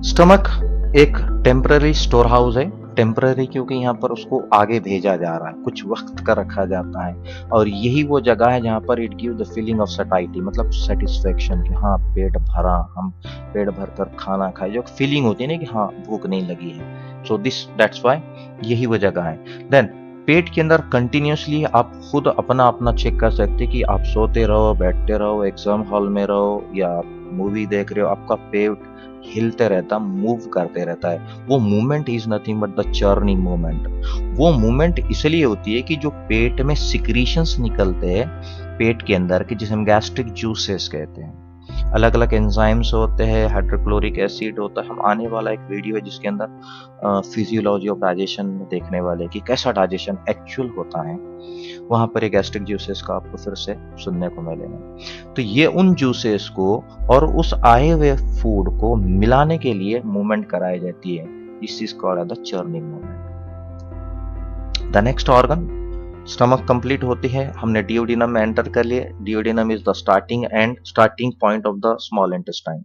Speaker 1: Stomach एक टेम्पररी स्टोर हाउस है, टेम्पररी क्योंकि यहाँ पर उसको आगे भेजा जा रहा है, कुछ वक्त का रखा जाता है, और यही वो जगह है जहाँ पर it give the feeling of satiety, मतलब सेटिस्फेक्शन कि हाँ पेट भरा, हम पेट भर कर खाना खाए, जो फीलिंग होती है ना कि हाँ भूख नहीं लगी है, सो दैट्स वाई यही वो जगह है। देन पेट के अंदर कंटिन्यूसली आप खुद अपना अपना चेक कर सकते कि आप सोते रहो, बैठते रहो, एग्जाम हॉल में रहो या मूवी देख रहे हो, आपका पेट हिलते रहता, मूव करते रहता है। वो movement is nothing but the churning movement. वो मूवमेंट इसलिए होती है कि जो पेट में सिक्रीशंस निकलते हैं पेट के अंदर के, जिसे हम गैस्ट्रिक जूसेस कहते हैं, अलग अलग एंजाइम्स होते हैं, हाइड्रोक्लोरिक एसिड होता है। हम आने वाला एक वीडियो है जिसके अंदर फिजियोलॉजी ऑफ डाइजेशन में देखने वाले कि कैसा डाइजेशन एक्चुअल होता है, वहां पर एक गैस्ट्रिक जूसेस का आपको फिर से सुनने को मिलेगा। तो ये उन जूसेस को और उस आए हुए फूड को मिलाने के लिए मूवमेंट कराई जाती है। This is called the churning movement. The next organ, stomach complete होती है, हमने डियोडिनम में एंटर कर लिए। Duodenum is the starting point of the small intestine.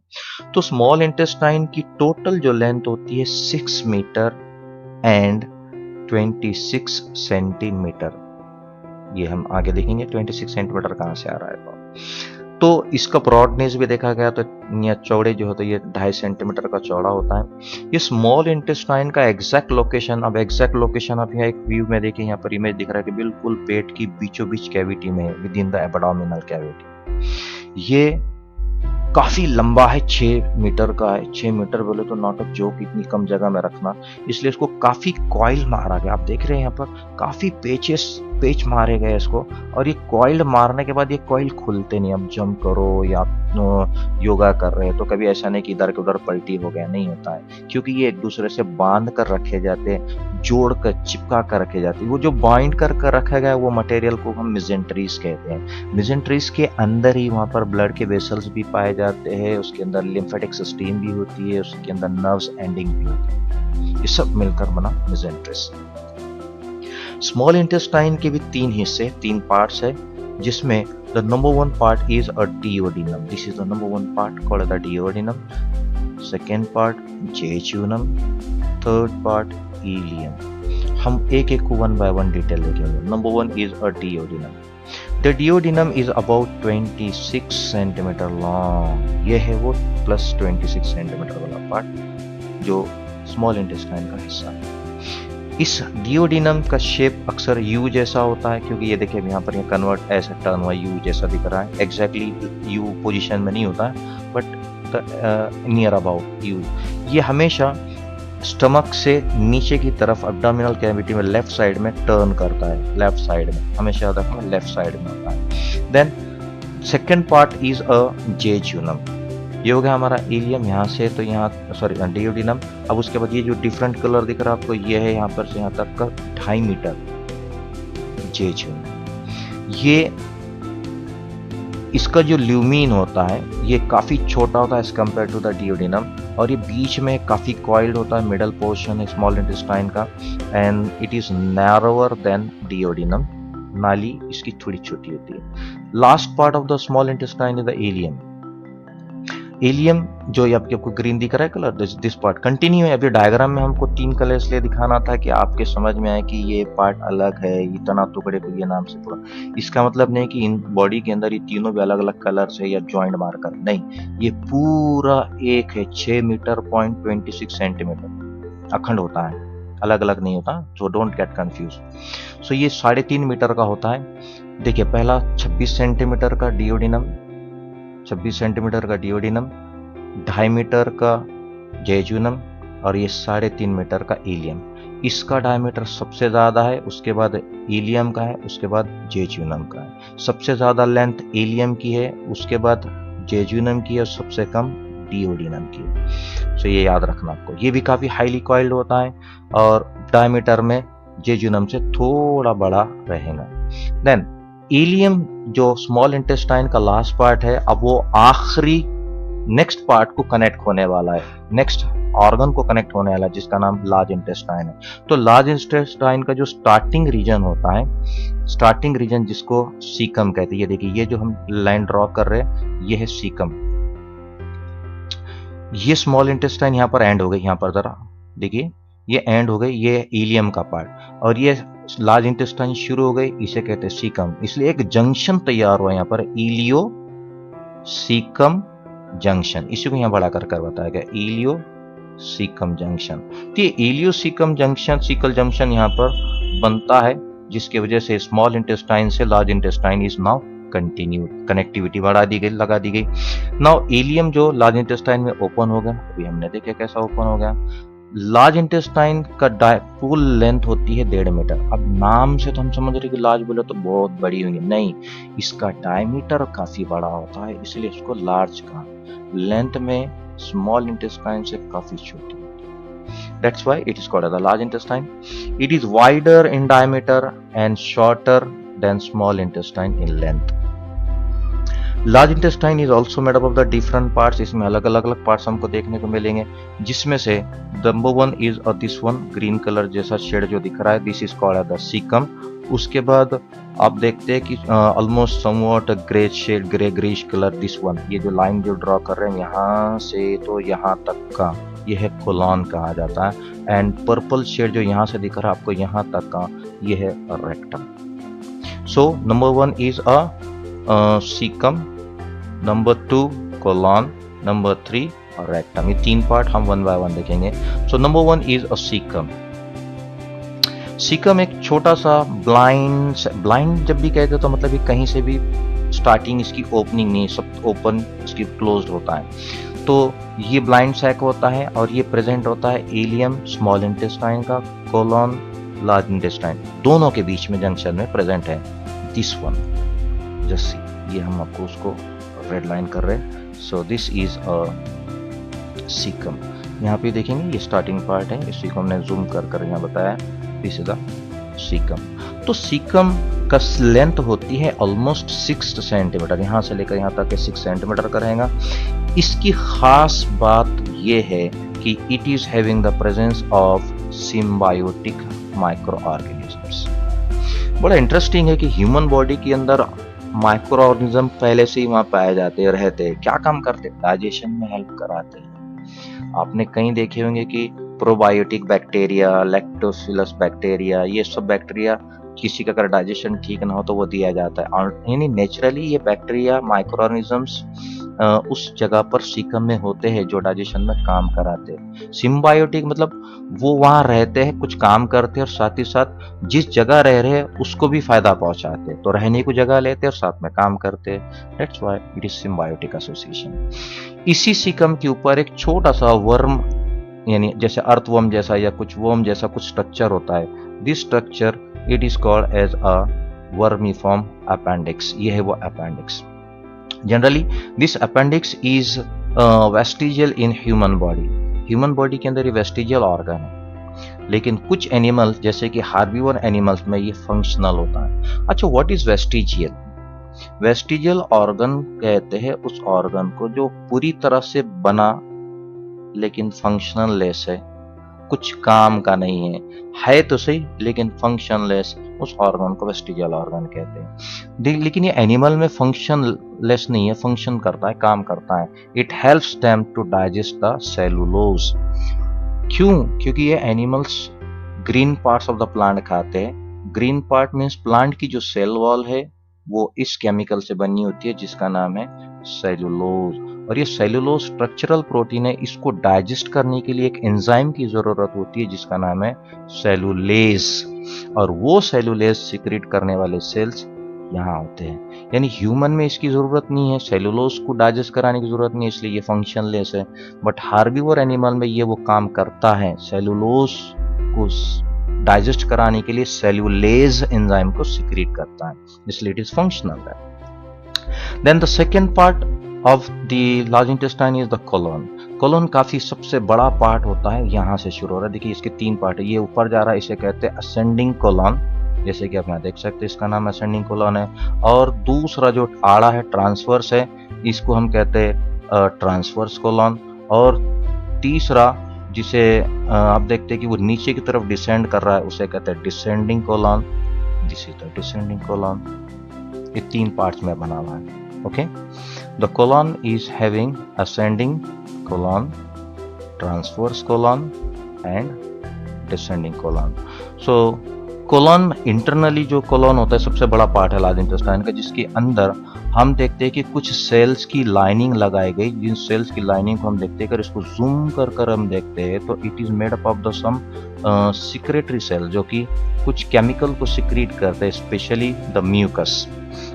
Speaker 1: तो स्मॉल इंटेस्टाइन की टोटल जो लेंथ होती है 6 मीटर एंड 26 सेंटीमीटर। ये हम आगे देखेंगे 26 सेंटीमीटर कहां से आ रहा है। तो इसका ब्रॉडनेस भी देखा गया तो ये चौड़े जो होते हैं ये 2.5 सेंटीमीटर का चौड़ा होता है। ये स्मॉल इंटेस्टाइन का एग्जैक्ट लोकेशन, अब एग्जैक्ट लोकेशन आप यहाँ एक व्यू में देखिए, यहाँ पर इमेज दिख रहा है कि बिल्कुल पेट की बीचों बीच कैविटी में, with in the abdominal cavity. ये काफी लंबा है, 6 मीटर का है। 6 मीटर बोले तो नॉट ऑफ जोक, इतनी कम जगह में रखना, इसलिए इसको काफी कॉइल मारा गया। आप देख रहे हैं यहाँ पर काफी पेच मारे गए इसको, और ये कॉइल मारने के बाद ये कॉइल खुलते नहीं। अब जंप करो या योगा कर रहे हैं तो कभी ऐसा नहीं कि इधर के उधर पलटी हो गया, नहीं होता है, क्योंकि ये एक दूसरे से बांध कर रखे जाते हैं, जोड़ कर चिपका कर रखे जाते हैं। वो जो बाइंड कर रखा गया वो मटेरियल को हम मिजेंट्रीज कहते हैं। मिजेंट्रीज के अंदर ही वहां पर ब्लड के वेसल्स भी पाए जाते हैं, उसके अंदर लिम्फेटिक सिस्टम भी होती है, उसके अंदर नर्व्स एंडिंग भी होती है। ये सब मिलकर बना मिजेंट्रीज। स्मॉल इंटेस्टाइन के भी 3 हिस्से, 3 पार्ट्स है, जिसमें the number 1 part is a duodenum. This is the number 1 part called the duodenum. Second part jejunum. Third part ileum. हम एक को 1 by 1 डिटेल देखेंगे। Number 1 is a duodenum. The duodenum is about 26 centimetre long. ये है वो plus 26 centimetre वाला part जो small intestine का हिस्सा है। इस डियोडिनम का शेप अक्सर यू जैसा होता है, क्योंकि ये देखिए यहाँ पर ये कन्वर्ट ऐसे टर्न हुआ यू जैसा दिख रहा है। एग्जैक्टली यू पोजीशन में नहीं होता है, बट नियर अबाउट यू। ये हमेशा स्टमक से नीचे की तरफ एब्डोमिनल कैविटी में लेफ्ट साइड में टर्न करता है, लेफ्ट साइड में हमेशा रखना, लेफ्ट साइड में होता है। Then second part is a jejunum. ये हो गया हमारा इलियम, यहाँ से तो यहाँ सॉरी डियोडिनम। अब उसके बाद ये जो डिफरेंट कलर दिख रहा है आपको, ये है यहाँ पर से यहाँ तक का 2.5 मीटर जेजुनम। ये इसका जो ल्यूमीन होता है ये काफी छोटा होता है as compare to the duodenum, और ये बीच में काफी कॉइल्ड होता है, मिडल पोर्शन है स्मॉल इंटेस्टाइन का, and it is narrower than duodenum. नाली इसकी थोड़ी छोटी होती है। Last part of the small intestine is the ileum. Ileum जो आपको ग्रीन दिख रहा है कलर, दिस पार्ट कंटिन्यू है। अभी डायग्राम में हमको 3 कलर इसलिए दिखाना था कि आपके समझ में आए कि ये पार्ट अलग है, इतना टुकड़े को ये नाम से पूरा। इसका मतलब नहीं कि इन बॉडी के अंदर ये तीनों भी अलग अलग कलर से या जॉइंट मारकर, नहीं, ये पूरा एक है। 6 मीटर 26 सेंटीमीटर अखंड होता है, अलग अलग नहीं होता, सो डोंट गेट कंफ्यूज। सो ये 3.5 मीटर का होता है। देखिए पहला 26 सेंटीमीटर का डियोडिनम, 26 सेंटीमीटर का डियोडिनम, 2.5 मीटर का जेजुनम, और ये 3.5 मीटर का इलियम। इसका डायमीटर सबसे ज्यादा है, उसके बाद इलियम का है, उसके बाद जेजुनम का है। सबसे ज्यादा लेंथ इलियम की है, उसके बाद जेजुनम की है, और सबसे कम डियोडिनम की है। सो ये याद रखना आपको। ये भी काफी हाईली कॉइल्ड होता है और डायमीटर में जेजुनम से थोड़ा बड़ा रहेगा। देन इलियम जो स्मॉल इंटेस्टाइन का लास्ट पार्ट है, अब वो आखिरी नेक्स्ट पार्ट को कनेक्ट होने वाला है, नेक्स्ट ऑर्गन को कनेक्ट होने वाला है, जिसका नाम लार्ज इंटेस्टाइन है। तो लार्ज इंटेस्टाइन का जो स्टार्टिंग रीजन होता है, स्टार्टिंग रीजन जिसको सीकम कहते हैं, ये देखिए ये जो हम लाइन ड्रॉ कर रहे हैं ये है सीकम। ये स्मॉल इंटेस्टाइन यहाँ पर एंड हो गई, यहाँ पर जरा देखिए ये एंड हो गई, ये इलियम का पार्ट, और ये लार्ज इंटेस्टाइन शुरू हो गई, इसे कहते हैं सीकम। इसलिए एक जंक्शन तैयार हुआ यहाँ पर, इलियो सीकम जंक्शन, इसी को यहाँ बढ़ा कर बताया गया, इलियो सीकम जंक्शन। तो ये इलियोसीकम जंक्शन, सीकल जंक्शन यहाँ पर बनता है, जिसकी वजह से स्मॉल इंटेस्टाइन से large intestine is now continued, connectivity बढ़ा दी गई, लगा दी गई। नाउ इलियम जो लार्ज इंटेस्टाइन में ओपन हो गया, अभी हमने देखा कैसा ओपन हो गया। लार्ज इंटेस्टाइन का फुल लेंथ होती है 1.5 मीटर। अब नाम से तो हम समझ रहे कि लार्ज बोले तो बहुत बड़ी होंगी, नहीं, इसका डायमीटर काफी बड़ा होता है, इसलिए इसको लार्ज कहा। लेंथ में स्मॉल इंटेस्टाइन से काफी छोटी होती है, that's why it is called as the large intestine. It is wider in diameter and shorter than small intestine in length. Large intestine is also made up of the different parts, इसमें अलग अलग parts हमको देखने को मिलेंगे, जिसमें से number 1 is this one, green colour जैसा शेड जो दिख रहा है, this is called the caecum. उसके बाद आप देखते हैं कि almost somewhat grey shade, grey greyish colour, this one, ये जो लाइन जो ड्रॉ कर रहे हैं यहाँ से तो यहाँ तक का, ये है कोलॉन कहा जाता है। एंड पर्पल शेड जो यहाँ से दिख रहा है आपको यहाँ तक का, ये है rectum. So number 1 is a caecum, number 2 colon, number 3 rectum. ये 3 पार्ट हम 1 बाय 1 देखेंगे। So number 1 is a caecum. Caecum एक छोटा सा ब्लाइंड जब भी कहते हैं तो मतलब ये कहीं से भी स्टार्टिंग इसकी ओपनिंग नहीं, सब ओपन इसकी क्लोज्ड होता है। तो ये ब्लाइंड सैक होता है और ये प्रेजेंट होता है इलियम स्मॉल इंटेस्टाइन का, कोलॉन लार्ज इंटेस्टाइन दोनों के बीच में जंक्शन में प्रेजेंट है दिस वन, जस्ट ये हम आपको उसको रेड लाइन कर रहे हैं। So this is a caecum. यहाँ पे देखेंगे ये स्टार्टिंग पार्ट है, इसी को हमने जूम कर कर यहाँ बताया, दिस इज द सीकम। तो सीकम का लेंथ होती है ऑलमोस्ट 6 सेंटीमीटर, यहाँ से लेकर यहाँ तक 6 सेंटीमीटर का रहेगा। इसकी खास बात ये है कि it is having the presence of symbiotic micro organisms. बड़ा इंटरेस्टिंग है कि ह्यूमन बॉडी के अंदर माइक्रो ऑर्गेनिज्म पहले से ही वहां पाए जाते रहते हैं। क्या काम करते हैं? डाइजेशन में हेल्प कराते हैं। आपने कहीं देखे होंगे कि प्रोबायोटिक बैक्टीरिया, लैक्टोसिलस बैक्टीरिया, ये सब बैक्टीरिया किसी का अगर डाइजेशन ठीक ना हो तो वो दिया जाता है। और यानी नेचुरली ये बैक्टीरिया, माइक्रो ऑर्गेनिजम्स उस जगह पर सीकम में होते हैं जो डाइजेशन में काम कराते हैं। सिम्बायोटिक मतलब वो वहां रहते हैं, कुछ काम करते हैं और साथ ही साथ जिस जगह रह रहे हैं उसको भी फायदा पहुंचाते हैं। तो रहने को जगह लेते हैं और साथ में काम करते हैं। That's why it is symbiotic association. इसी सीकम के ऊपर एक छोटा सा वर्म, यानी जैसे अर्थवर्म जैसा या कुछ वर्म जैसा कुछ स्ट्रक्चर होता है। This structure it is called as a vermiform appendix. ये है वो appendix. Generally this appendix is vestigial in human body. Human body के अंदर ये वेस्टिजियल ऑर्गन है, लेकिन कुछ एनिमल्स जैसे कि हार्बीवोर एनिमल्स में ये फंक्शनल होता है। अच्छा, what is vestigial? Vestigial organ कहते हैं उस ऑर्गन को जो पूरी तरह से बना लेकिन फंक्शनल लेस है, कुछ काम का नहीं है तो सही लेकिन फंक्शन लेस, उस ऑर्गन को वेस्टिजियल ऑर्गन कहते हैं। लेकिन ये एनिमल में फंक्शन लेस नहीं है, फंक्शन करता है, काम करता है। It helps them to digest the cellulose. क्यों? क्योंकि ये animals green parts of the plant खाते हैं। ग्रीन पार्ट मीन्स प्लांट की जो सेल वॉल है वो इस केमिकल से बनी होती है जिसका नाम है सेलुलोज। और ये सेलुलोज स्ट्रक्चरल प्रोटीन है, इसको डाइजेस्ट करने के लिए एक एंजाइम की जरूरत होती है जिसका नाम है सेलुलेज। और वो सेलुलेज सिक्रीट करने वाले सेल्स यहाँ होते हैं। यानी ह्यूमन में इसकी जरूरत नहीं है, सेलुलोज को डाइजेस्ट कराने की जरूरत नहीं है, इसलिए ये फंक्शनलेस है। बट हार्बीवोर एनिमल में ये वो काम करता है, सेलुलोज को डाइजेस्ट कराने के लिए सेलुलेज एंजाइम को सिक्रीट करता है, इसलिए it is functional. Then the second part of the large intestine is the colon. Colon काफी सबसे बड़ा पार्ट होता है, यहाँ से शुरू हो रहा है। देखिए इसके 3 पार्ट है, ये ऊपर जा रहा है, इसे कहते हैं असेंडिंग कोलोन, जैसे कि आप यहाँ देख सकते हैं इसका नाम असेंडिंग कोलोन है। और दूसरा जो आड़ा है ट्रांसवर्स है, इसको हम कहते हैं ट्रांसवर्स कोलोन। और तीसरा जिसे आप देखते हैं कि वो नीचे की तरफ डिसेंड कर रहा है, उसे कहते हैं descending colon. This is the descending colon. ये 3 पार्ट्स में बना हुआ है। Okay, the colon is having ascending colon, transverse colon and descending colon. So colon internally जो कोलन होता है सबसे बड़ा पार्ट है लार्ज इंटेस्टाइन का, जिसके अंदर हम देखते हैं कि कुछ सेल्स की लाइनिंग लगाई गई। जिन सेल्स की लाइनिंग को हम देखते हैं, अगर इसको जूम कर हम देखते हैं तो it is made up of the some secretory cell, जो कि कुछ केमिकल को सिक्रीट करते हैं, स्पेशली द म्यूकस।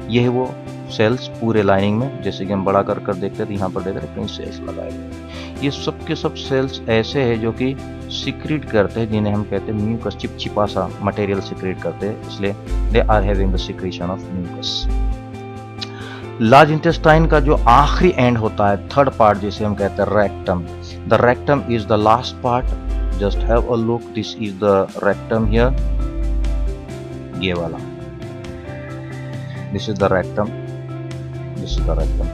Speaker 1: ये है वो सेल्स पूरे लाइनिंग में। जैसे कि हम बड़ा कर देखते हैं तो यहाँ पर देख रहे हैं कई सेल्स लगाए गए। ये सब के सब सेल्स ऐसे हैं जो कि सिक्रीट करते हैं, जिन्हें हम कहते हैं म्यूकस, चिपचिपा सा मटेरियल सिक्रीट करते हैं, इसलिए they are having the secretion of mucus. Large intestine का जो आखिरी एंड होता है, थर्ड पार्ट, जिसे हम कहते हैं rectum. The rectum is the last part. Just have a look, this is the rectum here, ये वाला, this is the rectum, this is the rectum,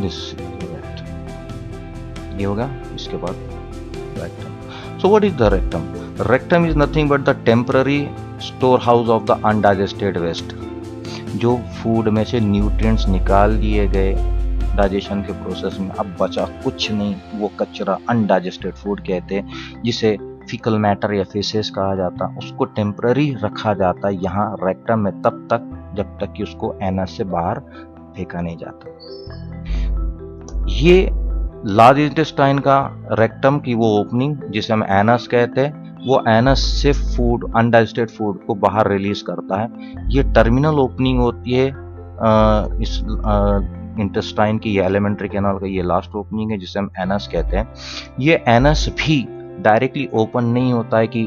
Speaker 1: this is the rectum, ये होगा। इसके बाद rectum. So what is the rectum? Rectum is nothing but the temporary store house of the undigested waste. जो food में से nutrients निकाल दिए गए डाइजेशन के प्रोसेस में, अब बचा कुछ नहीं, वो कचरा अनडाइजेस्टेड फूड कहते हैं, जिसे फीकल मैटर या फेसेस कहा जाता है, उसको टेम्पररी रखा जाता है यहाँ रेक्टम में, तब तक जब तक कि उसको एनस से बाहर फेंका नहीं जाता। ये लार्ज इंटेस्टाइन का रेक्टम की वो ओपनिंग, जिसे हम एनस कहते हैं, वो एनस से फूड, अनडाइजेस्टेड फूड को बाहर रिलीज करता है। ये टर्मिनल ओपनिंग होती है इस इंटेस्टाइन की, ये एलिमेंट्री कैनाल का ये लास्ट ओपनिंग है, जिसे हम एनस कहते हैं। ये एनस भी डायरेक्टली ओपन नहीं होता है कि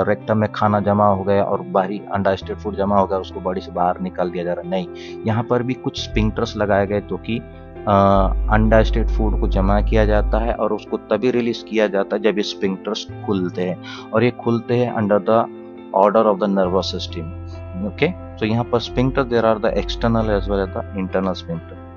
Speaker 1: रेक्टम में खाना जमा हो गया और बाहरी अनडाइजेस्टेड फूड जमा हो गया, उसको बॉडी से बाहर निकाल दिया जा रहा है, नहीं। यहाँ पर भी कुछ स्पिंक्टर्स लगाए गए, तो कि अनडाइजेस्टेड फूड को जमा किया जाता है और उसको तभी रिलीज किया जाता है जब ये स्पिंक्टर्स खुलते हैं, और ये खुलते हैं under the order of the nervous system. Okay, तो यहाँ पर sphincter there are the external as well as the internal sphincter.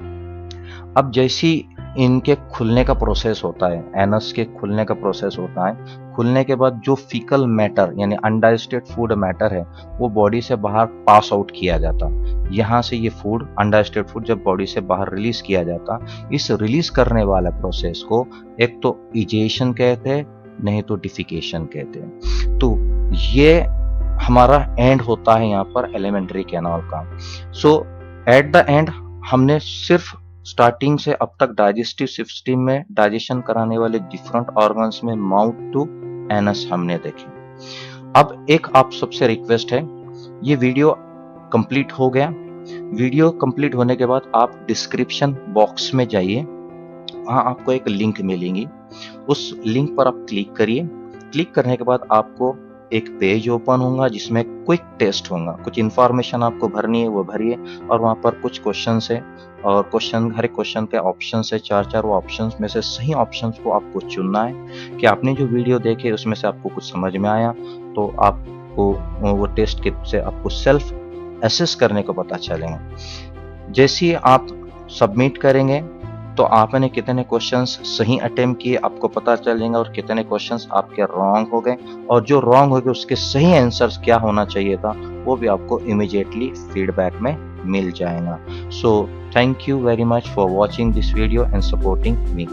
Speaker 1: अब जैसी इनके खुलने का प्रोसेस होता है, एनस के खुलने का प्रोसेस होता है, खुलने के बाद जो फीकल मैटर यानी अनडाइजेस्टेड फूड मैटर है, वो बॉडी से बाहर पास आउट किया जाता। यहाँ से ये फूड, अनडाइजेस्टेड फूड, जब बॉडी से बाहर रिलीज किया जाता, इस रिलीज करने वाला प्रोसेस को एक तो इजेशन कहते हैं, नहीं तो डिफिकेशन कहते हैं। तो ये हमारा एंड होता है यहाँ पर एलिमेंट्री कैनाल का। सो एट द एंड हमने सिर्फ स्टार्टिंग से अब तक डाइजेस्टिव सिस्टम में डाइजेशन कराने वाले डिफरेंट ऑर्गन्स में माउथ टू एनस हमने देखे। अब एक आप सबसे रिक्वेस्ट है, ये वीडियो कंप्लीट हो गया। वीडियो कंप्लीट होने के बाद आप डिस्क्रिप्शन बॉक्स में जाइए, वहां आपको एक लिंक मिलेगी, उस लिंक पर आप क्लिक करिए। क्लिक करने के बाद आपको एक पेज ओपन होगा जिसमें क्विक टेस्ट होगा, कुछ इंफॉर्मेशन आपको भरनी है वो भरिए, और वहाँ पर कुछ क्वेश्चन है, और हर एक क्वेश्चन के ऑप्शन है 4 वो ऑप्शंस में से सही ऑप्शंस को आपको चुनना है कि आपने जो वीडियो देखे उसमें से आपको कुछ समझ में आया, तो आपको वो टेस्ट किट से आपको सेल्फ एसेस करने को पता चलेगा। जैसे ही आप सबमिट करेंगे तो आपने कितने क्वेश्चंस सही अटेम्प्ट किए आपको पता चलेगा, और कितने क्वेश्चंस आपके रॉन्ग हो गए, और जो रॉन्ग हो गए उसके सही आंसर्स क्या होना चाहिए था वो भी आपको इमीडिएटली फीडबैक में मिल जाएगा। So thank you very much for watching this video and supporting me.